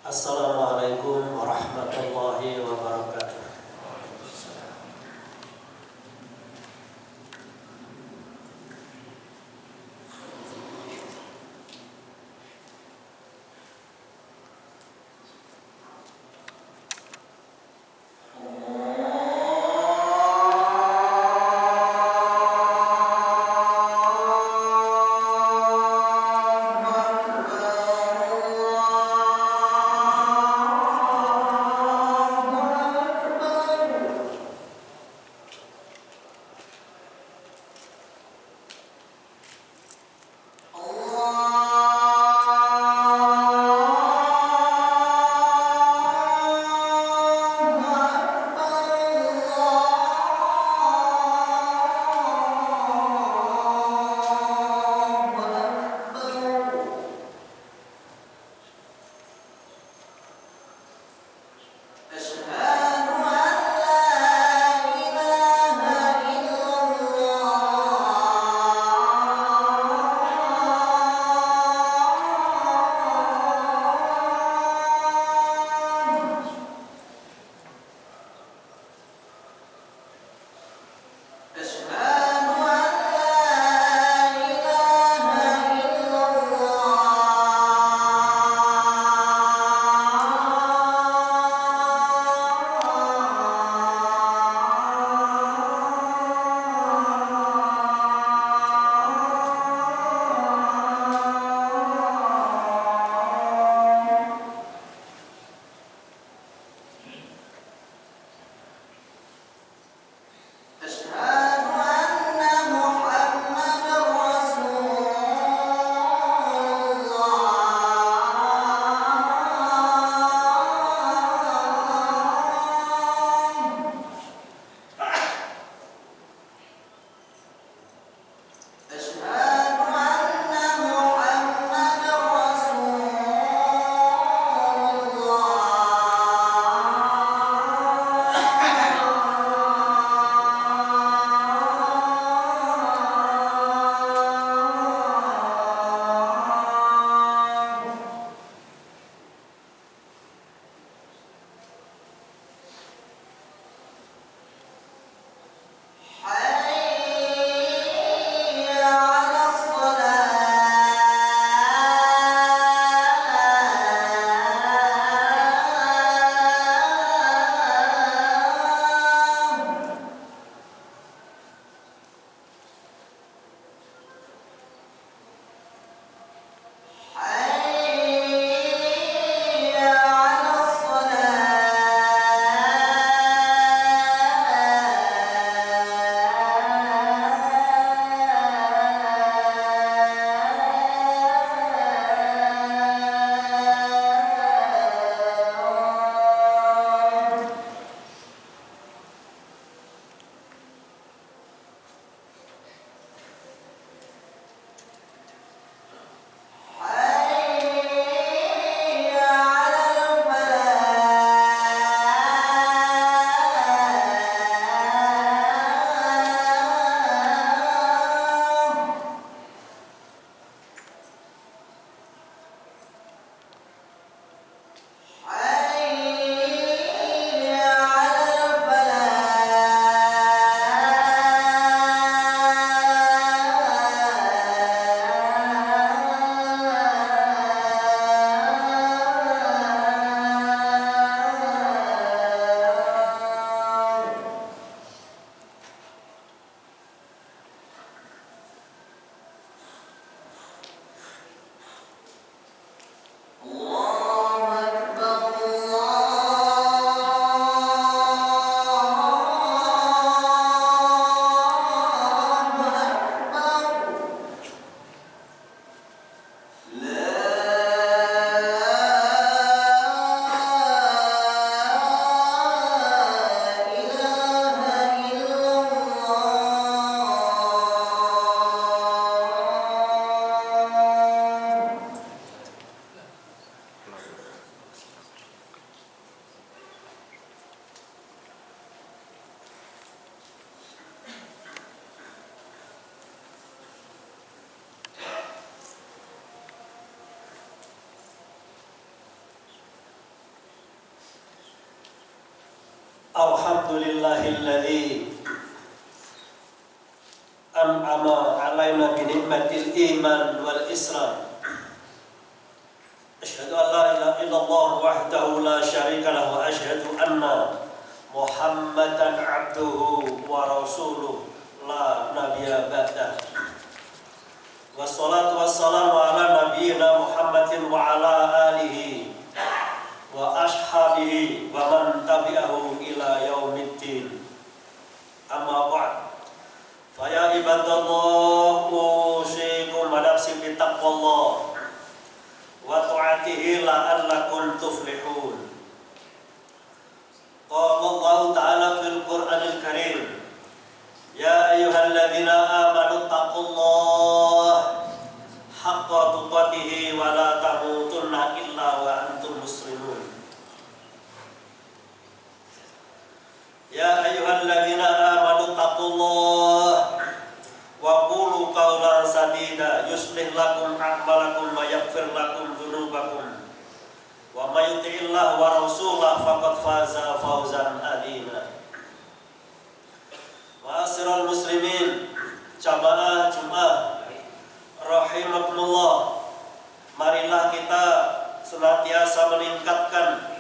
Assalamualaikum warahmatullahi wabarakatuh. Alhamdulillahilladzi an'ama alaina bi ni'matil iman wal islam. Asyhadu an la ilaha illallah wahdahu la syarika lahu wa asyhadu anna Muhammadan abduhu wa rasuluh la nabiyya ba'dah. Wassalatu wassalamu ala nabiyyina Muhammadin wa ala alihi wa ashabihi wa man tabi'ahu ila yaumiddin. Amma ba'd. Fa ya ibadallah, usikum wa nafsi bi taqwallah wa ta'atihi la'allakum tuflihun. Qala Allah ta'ala fil Qur'anil Karim, ya ayyuhalladzina amanu taqullaha haqqa tuqatih wa la tamutunna illa wa antum muslimun. Ya ayyuhalladzina amanu taqullaha wa qulu qawlan sadida yuslih lakum a'malakum wa yaghfir lakum dzunubakum wa may yuti'illah wa rasulahu faqad faza fawzan 'azima. Ma'asyiral muslimin, jamaah Jumat rahimakumullah, marilah kita senantiasa meningkatkan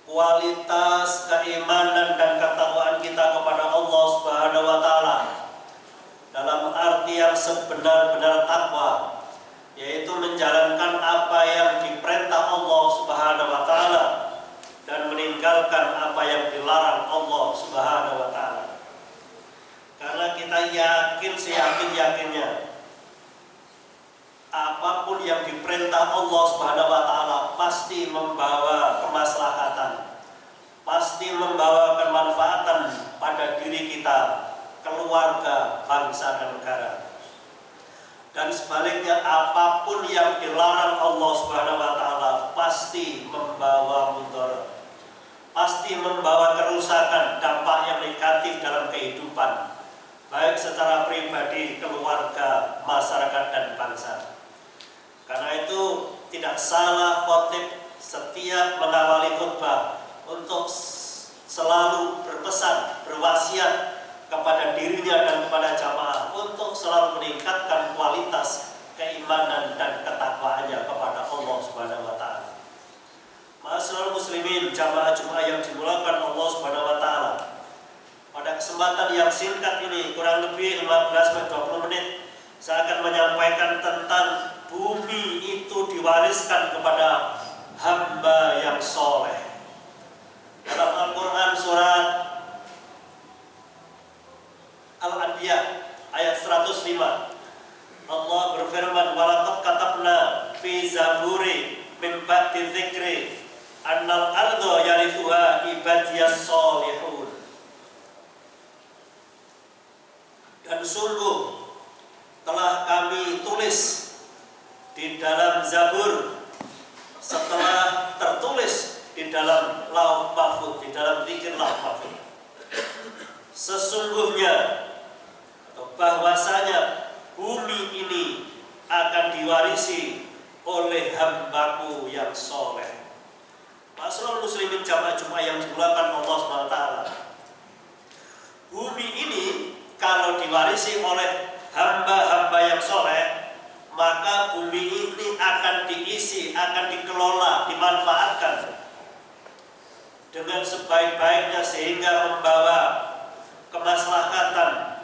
kualitas keimanan dan ketakwaan kita kepada Allah Subhanahu wa taala dalam arti yang sebenar-benar takwa, yaitu menjalankan apa yang diperintah Allah Subhanahu wa taala dan meninggalkan apa yang dilarang Allah Subhanahu wa taala. Karena kita yakin seyakin-yakinnya apapun yang diperintah Allah Subhanahu wa taala pasti membawa kemaslahatan, pasti membawa kemanfaatan pada diri kita, keluarga, bangsa dan negara. Dan sebaliknya apapun yang dilarang Allah Subhanahu wa taala pasti membawa mudarat, pasti membawa kerusakan, dampak yang negatif dalam kehidupan, baik secara pribadi, keluarga, masyarakat dan bangsa. Karena itu tidak salah khotib setiap mengawali khutbah untuk selalu berpesan, berwasiat kepada dirinya dan kepada jamaah untuk selalu meningkatkan kualitas keimanan dan ketakwaannya kepada Allah Subhanahu wa taala. Ma'asyiral muslimin, jamaah Jumat yang dimulakan Allah Subhanahu wa taala. Pada kesempatan yang singkat ini, kurang lebih 15-20 menit, saya akan menyampaikan tentang bumi itu diwariskan kepada hamba yang soleh. Dalam Al-Quran surat Al-Anbiya ayat 105, Allah berfirman, walaqad katabna fi zaburi min ba'di dzikri annal arda yarithuha ibadiyas solihun. Dan sungguh telah kami tulis di dalam Zabur setelah tertulis di dalam Lauh Mahfuz, di dalam zikir Lauh Mahfuz, sesungguhnya atau bahwasanya bumi ini akan diwarisi oleh hambaku yang soleh. Ma'asyiral muslimin, jamaah Jumat yang dimulakan Allah SWT, bumi ini kalau diwarisi oleh hamba-hamba yang soleh, maka bumi ini akan diisi, akan dikelola, dimanfaatkan dengan sebaik-baiknya sehingga membawa kemaslahatan,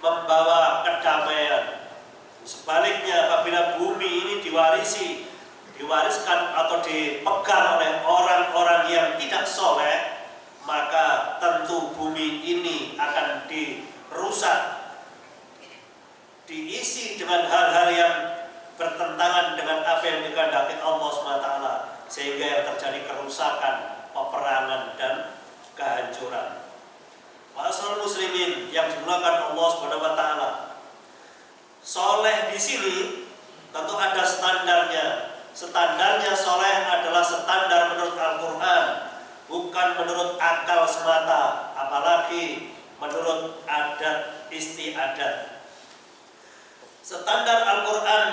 membawa kedamaian. Sebaliknya, apabila bumi ini diwariskan atau dipegang oleh orang-orang yang tidak soleh, maka tentu bumi ini akan dirusak, diisi dengan hal-hal yang bertentangan dengan apa yang dikehendaki Allah SWT, sehingga yang terjadi kerusakan, peperangan dan kehancuran. Ma'asyiral muslimin yang dimulakan Allah SWT, soleh di sini tentu ada standarnya. Standarnya soleh adalah standar menurut Al-Quran, bukan menurut akal semata, apalagi menurut adat istiadat. Standar Al-Quran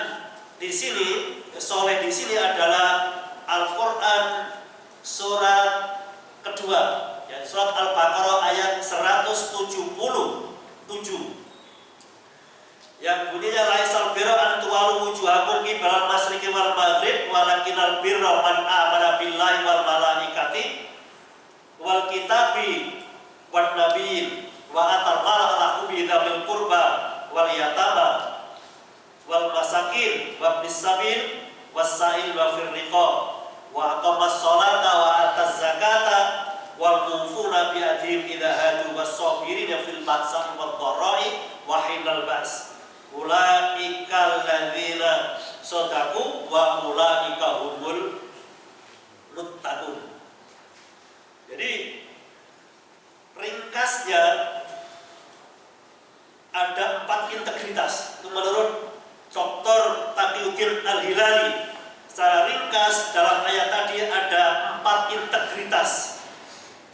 di sini, soleh di sini adalah Al-Quran surat kedua, ya, surat Al-Baqarah ayat 177 yang bunyinya laisal birra an tuwallu wujuhakum qibalal masyriqi wal maghrib walakinal birra man amana billahi wal malaikati wal kitabi wan nabiyyin wa atal mala ala hubbi dzil qurba wal yatama wal masakin wa ibnis sabil was-sa'il wa fir riqab wa aqamas sholata wa ataz zakata wal mufuna bi ahdihim idza hadu was-sabirina fil ba'sa'i wad dharra'i wa hinal ba's ulaika alladzina shadaqu wa ulaika humul muttaqun. Jadi ringkasnya ada 4 integritas. Itu menurut Dr. Taqiyuddin Al-Hilali. Secara ringkas dalam ayat tadi ada 4 integritas.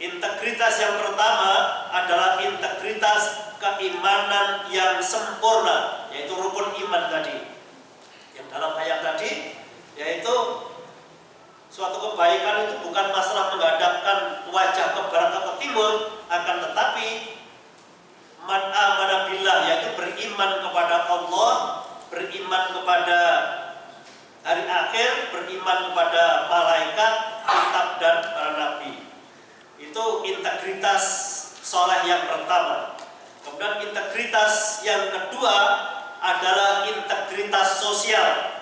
Integritas yang pertama adalah integritas keimanan yang sempurna, yaitu rukun iman tadi. Yang dalam ayat tadi yaitu suatu kebaikan itu bukan masalah menghadapkan wajah ke barat atau ke timur, akan tetapi man amana billah, yaitu beriman kepada Allah, beriman kepada hari akhir, beriman kepada malaikat, kitab dan para nabi. Itu integritas soleh yang pertama. Kemudian integritas yang kedua adalah integritas sosial.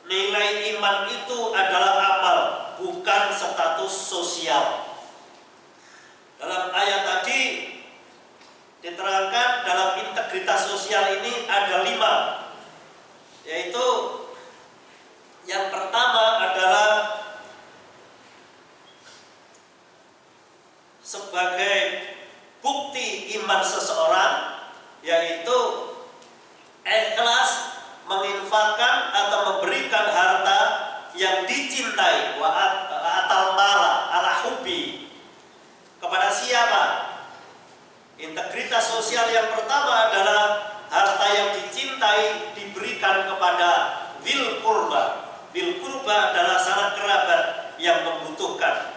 Nilai iman itu adalah amal, bukan status sosial. Dalam ayat tadi diterangkan dalam integritas sosial ini ada 5, yaitu yang pertama adalah sebagai bukti iman seseorang, yaitu ikhlas menginfakkan atau memberikan harta yang dicintai, wa atal mala ala hubbi. Kepada siapa? Integritas sosial yang pertama adalah harta yang dicintai diberikan kepada dzil qurba. Dzil qurba adalah sanak kerabat yang membutuhkan.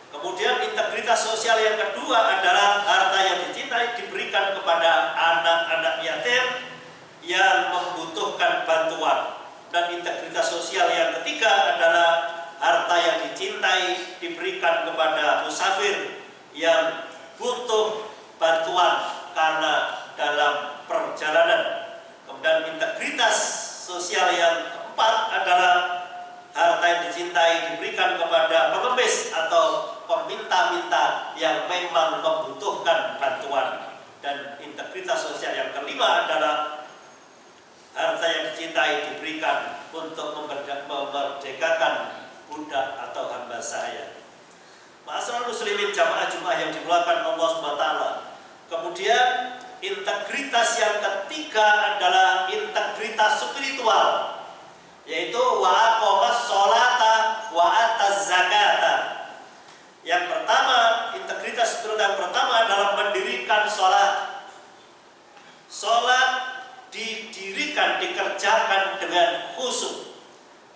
Kemudian integritas sosial yang kedua adalah harta yang dicintai diberikan kepada anak-anak yatim yang membutuhkan bantuan. Dan integritas sosial yang ketiga adalah harta yang dicintai diberikan kepada musafir yang butuh bantuan karena dalam perjalanan. Kemudian integritas sosial yang keempat adalah harta yang dicintai diberikan kepada pengemis atau peminta-minta yang memang membutuhkan bantuan. Dan integritas sosial yang kelima adalah harta yang dicintai diberikan untuk memerdekakan budak atau hamba sahaya. Ma'asyiral muslimin jamaah Jumat yang dimuliakan Allah Subhanahu wa taala. Kemudian integritas yang ketiga adalah integritas spiritual, yaitu wa aqamas sholata wa ataz zakata. Yang pertama, integritas spiritual yang pertama adalah mendirikan sholat. Sholat didirikan, dikerjakan dengan khusyuk.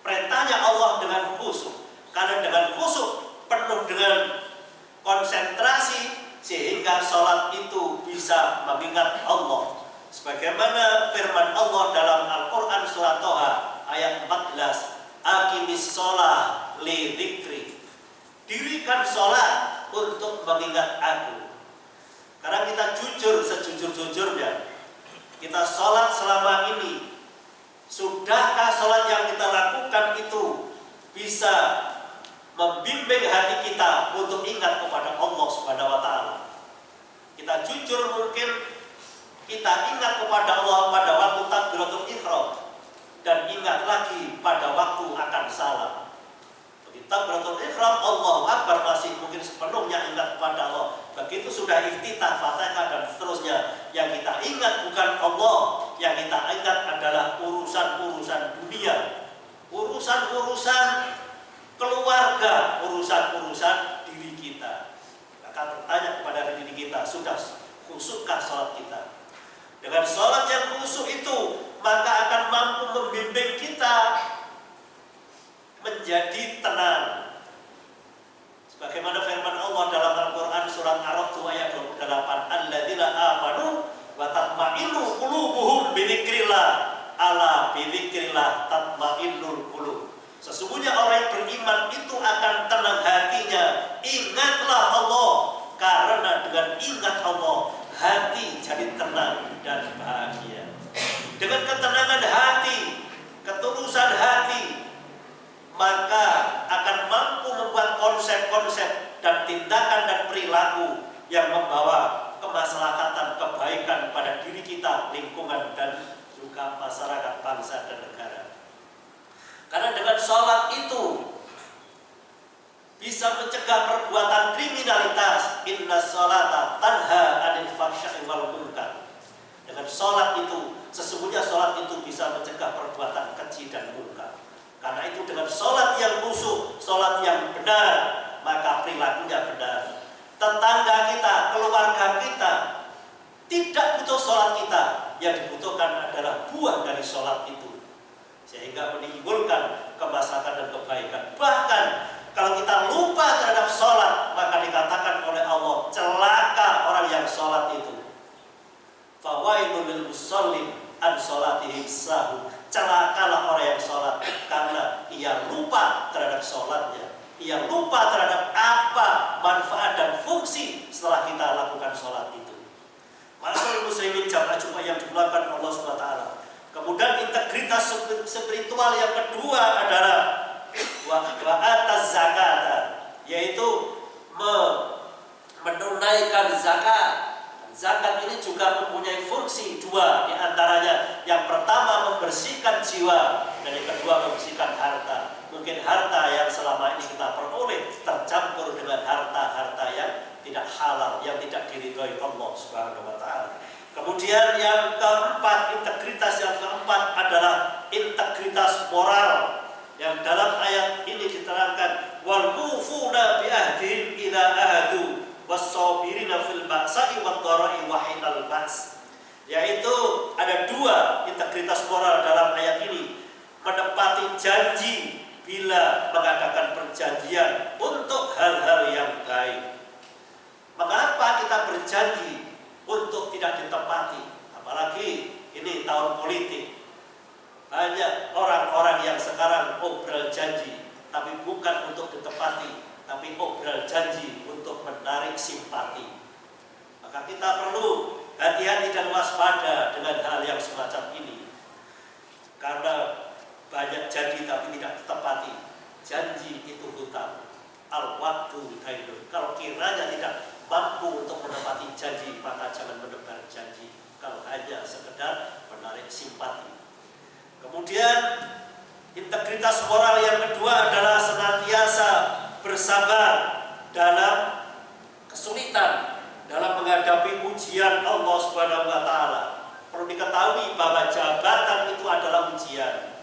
Perintahnya Allah dengan khusyuk. Karena dengan khusyuk, penuh dengan konsentrasi, sehingga sholat itu bisa mengingat Allah. Sebagaimana firman Allah dalam Al-Quran surat Toha ayat 14, aqimis sholah li dzikri. Dirikan sholat untuk mengingat aku. Karena kita jujur sejujur-jujurnya, kita sholat selama ini, sudahkah sholat yang kita lakukan itu bisa membimbing hati kita untuk ingat kepada Allah Subhanahu wa taala? Kita jujur, mungkin kita ingat kepada Allah pada waktu takbiratul ihram dan ingat lagi pada waktu akan salam. Takbiratul ihram Allahu Akbar masih mungkin sepenuhnya ingat kepada Allah. Begitu sudah iftitah, Fatihah dan seterusnya, yang kita ingat bukan Allah, yang kita ingat adalah urusan-urusan dunia, urusan-urusan keluarga, urusan-urusan diri kita. Maka bertanya kepada diri kita, sudah khusyukkah sholat kita? Dengan sholat yang khusyuk itu, maka akan mampu membimbing kita menjadi tenang. Sebagaimana firman Allah dalam Al-Quran ala bidzikrillah tatmainnul qulub. Sesungguhnya orang yang beriman itu akan tenang hatinya. Ingatlah Allah, karena dengan ingat Allah hati jadi tenang dan bahagia. Dengan ketenangan hati, ketulusan hati, maka akan mampu membuat konsep-konsep dan tindakan dan perilaku yang membawa kemaslahatan, kebaikan pada diri kita, lingkungan, dan juga masyarakat, bangsa, dan negara. Karena dengan sholat itu bisa mencegah perbuatan kriminalitas. Inna sholata tanha anil fahsya'i wal munkar. Dengan sholat itu, sesungguhnya sholat itu bisa mencegah perbuatan keji dan munkar. Karena itu dengan sholat yang khusyuk, sholat yang benar, maka perilakunya benar. Tetangga kita, keluarga kita tidak butuh sholat kita. Yang dibutuhkan adalah buah dari sholat itu, sehingga menimbulkan kemaslahatan dan kebaikan. Bahkan kalau kita lupa terhadap sholat, maka dikatakan oleh Allah, celaka orang yang sholat itu. Fawailul lil musallin an sholatihim sahun. Celakalah orang yang sholat karena ia lupa terhadap sholatnya. Ia lupa terhadap apa manfaat dan fungsi setelah kita lakukan sholat itu. Ma'asyiral muslimin jamaah Jumat yang dimuliakan Allah Subhanahu wa taala. Kemudian integritas spiritual yang kedua adalah wa'ataz zakat, yaitu menunaikan zakat. Zakat ini juga mempunyai fungsi dua, di antaranya yang pertama membersihkan jiwa, dan yang kedua membersihkan harta. Mungkin harta yang selama ini kita peroleh tercampur dengan harta-harta yang tidak halal, yang tidak diridhoi Allah Subhanahu wa taala. Kemudian yang keempat, integritas yang keempat adalah integritas moral, yang dalam ayat ini diterangkan wal mufuna bi ahdihim idza ahadu was-sabirina fil ba'sa'i wad-dharra'i wa hinal ba's. Yaitu ada dua integritas moral dalam ayat ini: menepati janji bila mengadakan perjanjian untuk hal-hal yang baik. Mengapa kita berjanji untuk tidak ditepati? Apalagi ini tahun politik. Banyak orang-orang yang sekarang obral janji, tapi bukan untuk ditepati, tapi obral janji untuk menarik simpati. Maka kita perlu hati-hati dan waspada dengan hal yang semacam ini. Karena banyak janji tapi tidak ditepati. Janji itu hutang. Al-waktu dainun. Kalau kiranya tidak mampu untuk menepati janji, maka jangan menebar janji. Kalau hanya sekedar menarik simpati. Kemudian integritas moral yang kedua adalah senantiasa bersabar dalam kesulitan, dalam menghadapi ujian Allah Subhanahu wa taala. Perlu diketahui bahwa jabatan itu adalah ujian.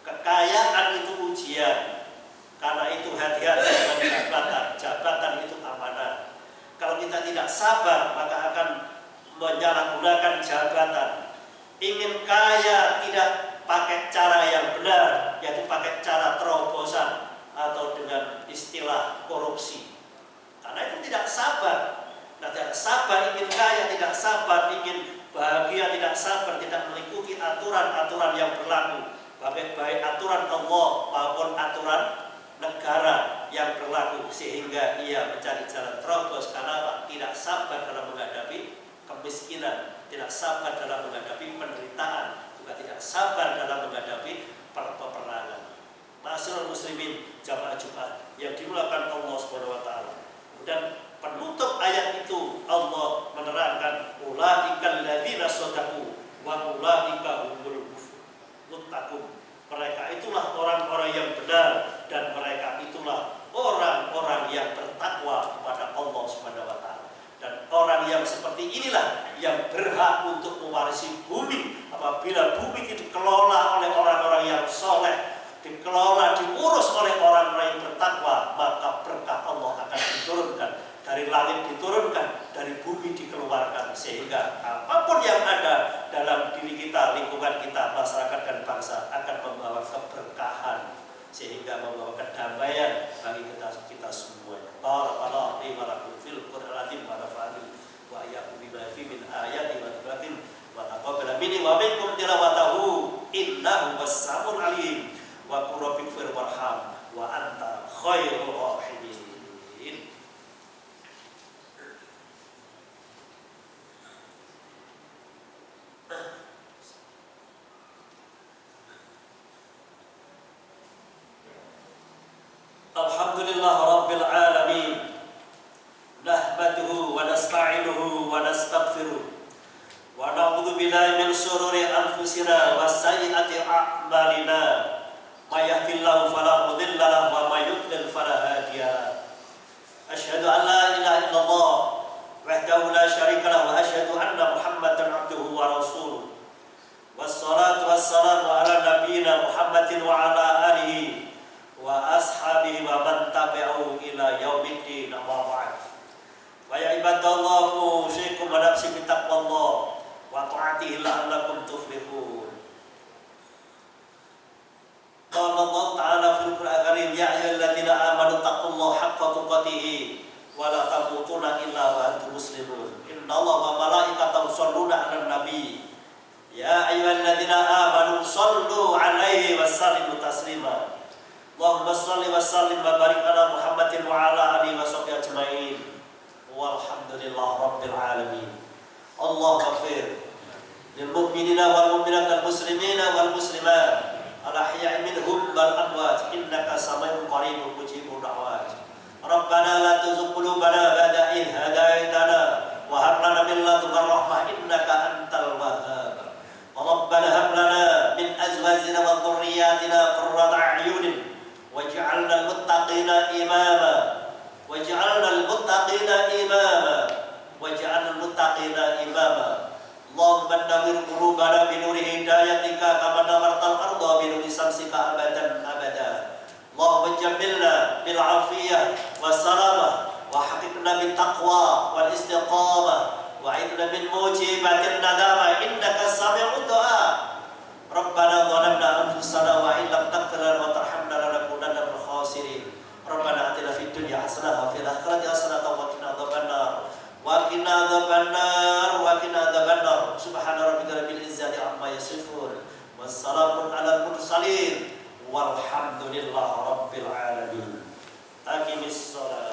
Kekayaan itu ujian. Karena itu hati-hati dengan jabatan. Jabatan itu amanah. Kalau kita tidak sabar, maka akan menyalahgunakan jabatan. Ingin kaya tidak pakai cara yang benar, yaitu pakai cara terobosan atau dengan istilah korupsi. Karena itu tidak sabar. Nah, tidak sabar ingin kaya, tidak sabar ingin bahagia, tidak sabar tidak mengikuti aturan-aturan yang berlaku, baik aturan Allah maupun aturan negara yang berlaku, sehingga ia mencari jalan terobos. Karena tidak sabar dalam menghadapi kemiskinan, tidak sabar dalam menghadapi penderitaan, juga tidak sabar dalam menghadapi peperangan. Ma'asyiral muslimin jamaah Jumat yang dimuliakan Allah Subhanahu wa taala. Dan penutup ayat itu Allah menerangkan ulaikal ladzina shadaqu wa ulaika humul muttaqun. Mereka itulah orang-orang yang benar dan mereka itulah orang-orang yang bertakwa kepada Allah Subhanahu wa taala. Dan orang yang seperti inilah yang berhak untuk mewarisi bumi. Apabila bumi itu dikelola oleh orang-orang yang soleh, dikelola, diurus oleh orang-orang yang bertakwa, maka berkah Allah akan diturunkan. Dari langit diturunkan, dari bumi dikeluarkan, sehingga apapun yang ada dalam diri kita, lingkungan kita, masyarakat dan bangsa akan membawa keberkahan, sehingga membawa kedamaian bagi kita semuanya. Barakallahu li wa lakum fil Qur'anil azim wa nafa'ani wa iyyakum bima fihi min ayati wa batin wa taqabbal minni wa minkum tilawatahu innahu was-sami'ul 'alim wa qur rabbighfir warham wa anta khairur rahimin. Alhamdulillah Rabbil Alamin, nahmaduhu wa nasta'inuhu wa nastaghfiruh wa na'udzu billahi min shururi anfusina wa sayyiati a'malina, may yahdihillahu fala mudilla lahu wa may yudlil fala hadiya lahu. Asyhadu an la ilaha illallah wahdahu la syarika lahu wa asyhadu anna Muhammadan abduhu wa rasuluh. Wassalatu wassalamu ala nabiyyina Muhammadin wa ala alihi wa ashabihi wa man tabi'ahu ila yaumiddin, amma ba'd. Wa ya ibadallah, usikum wa nafsi bi taqwallah wa ta'atihi la'allakum tuflihun. Qala Allah ta'ala fil Qur'anil Karim, ya ayyuhalladzina amanu taqullaha haqqa tuqatih wa la tamutunna illa wa antum muslimun. Innallaha wa malaikatahu yusholluna 'alan nabi. Ya ayyuhalladzina amanu shallu 'alaihi wa sallimu taslima. Allahumma shalli wa sallim wa barik ala Muhammadin wa ala alihi wa sahbihi ajmain. Walhamdulillah rabbil alamin. Allahumma ighfir lil mu'minina wal mu'minat wal muslimina wal muslimat al ahya'i minhum wal amwat innaka sami'un qaribun mujibud da'wat. Rabbana la tuzigh qulubana ba'da idh hadaytana wa hab lana min ladunka rahmah innaka antal wahhab. Rabbana hab lana min azwajina wa dhurriyyatina qurrata a'yunin waj'alna al-muttaqina imama waj'alna al-muttaqina imama waj'alna al-muttaqina imama. Allahumma nawwir qulubana bi nuri hidayatika kama nawwartal arda bi nuri samsika abadan abada. Allahumma jammilna bil afiyah was salamah wa haqiqna bit taqwa wal istiqamah wa a'idna min mujibatin nadama innaka sami'ud du'a. Rabbana zalamna anfusana wa in lam taghfir lana wa tarhamna lanakunanna minal khasirin. Rabbana atina fid dunya hasanah wa fil akhirati hasanah wa qina adzabannar wa qina adzabannar wa qina adzabannar. Subhana rabbika rabbil izzati amma yasifun wassalamun alal mursalin walhamdulillahi rabbil alamin. Aqimis shalah.